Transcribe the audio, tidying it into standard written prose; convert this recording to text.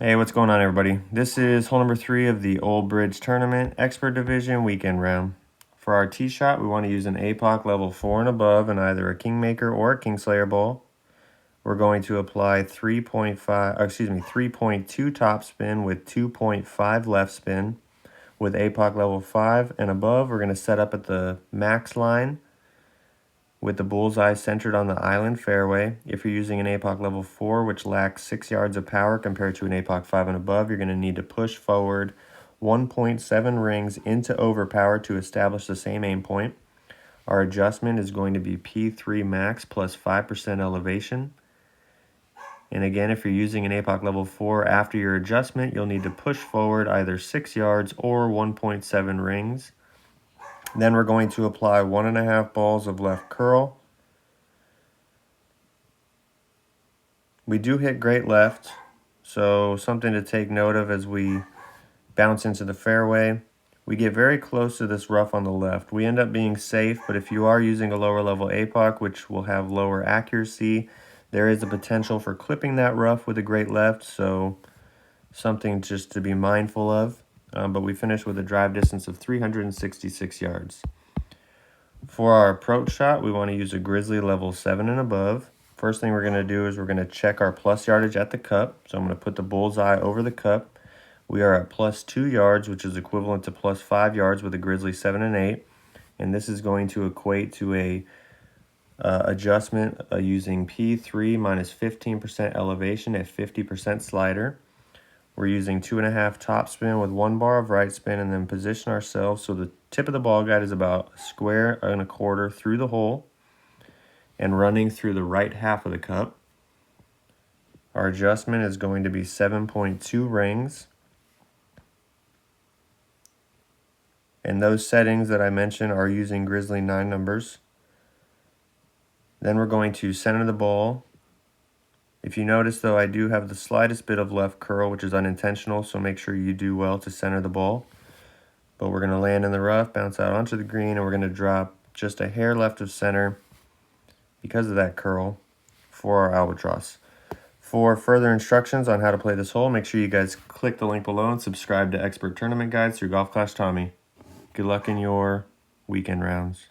Hey, what's going on, everybody? This is hole number 3 of the Old Bridge Tournament Expert Division weekend round. For our tee shot, we want to use an APOC level 4 and above in either a Kingmaker or a Kingslayer ball. We're going to apply 3.2 topspin with 2.5 left spin. With APOC level 5 and above, we're going to set up at the max line with the bullseye centered on the island fairway. If you're using an APOC level 4, which lacks 6 yards of power compared to an APOC 5 and above, you're going to need to push forward 1.7 rings into overpower to establish the same aim point. Our adjustment is going to be P3 max plus 5% elevation. And again, if you're using an APOC level 4 after your adjustment, you'll need to push forward either 6 yards or 1.7 rings. Then we're going to apply 1.5 balls of left curl. We do hit great left, so something to take note of as we bounce into the fairway. We get very close to this rough on the left. We end up being safe, but if you are using a lower level APOC, which will have lower accuracy, there is a potential for clipping that rough with a great left, so something just to be mindful of. But we finished with a drive distance of 366 yards. For our approach shot, we want to use a Grizzly level 7 and above. First thing we're going to do is we're going to check our plus yardage at the cup. So I'm going to put the bullseye over the cup. We are at plus 2 yards, which is equivalent to plus 5 yards with a Grizzly 7 and 8. And this is going to equate to a adjustment using P3 minus 15% elevation at 50% slider. We're using 2.5 topspin with 1 bar of right spin, and then position ourselves so the tip of the ball guide is about 1.25 squares through the hole and running through the right half of the cup. Our adjustment is going to be 7.2 rings. And those settings that I mentioned are using Grizzly 9 numbers. Then we're going to center the ball. If you notice, though, I do have the slightest bit of left curl, which is unintentional, so make sure you do well to center the ball. But we're going to land in the rough, bounce out onto the green, and we're going to drop just a hair left of center because of that curl for our albatross. For further instructions on how to play this hole, make sure you guys click the link below and subscribe to Expert Tournament Guides through Golf Clash Tommy. Good luck in your weekend rounds.